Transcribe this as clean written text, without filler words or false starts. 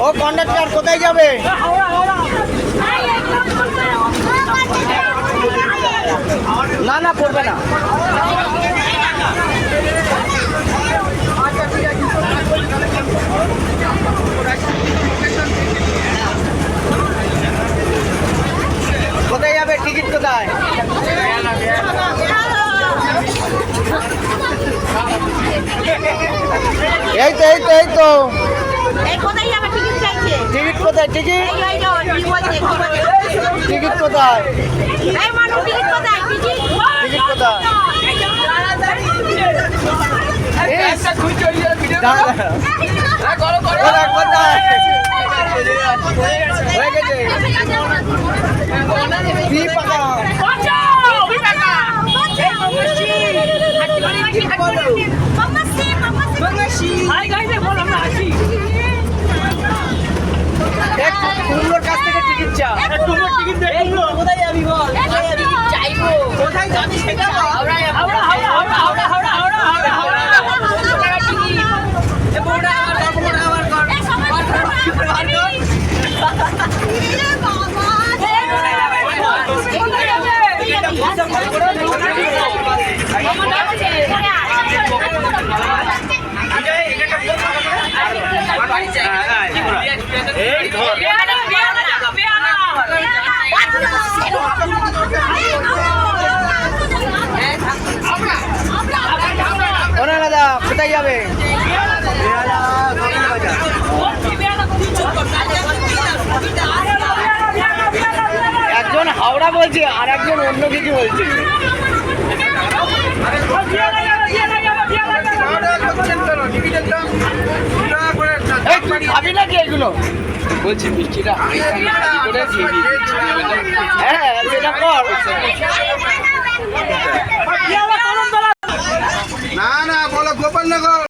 ও conductor কোথায় যাবে? না না পড়বে না। কোথায় যাবে? টিকিট কোথায়? এই তো এই তো এই তো কোথায় যাবে? টিকিট চাইছে। টিকিট কোথায়? টিকিট টিকিট কোথায়? টিকিট কোথায়? টিকিট কোথায়? হয়ে গেছে। কুমড়োর কাছ থেকে টিকিট চা। কোথায় যাবি বল? চাইবো। কোথায় যাবি সেটা বল। দাদা কোথায় যাবে? একজন হাওড়া বলছে আর একজন অন্য কিছু বলছে। খাবি নাকি এগুলো? বলছি মিষ্টিটা হ্যাঁ সেটা কর। না না বলো গোপালনগর।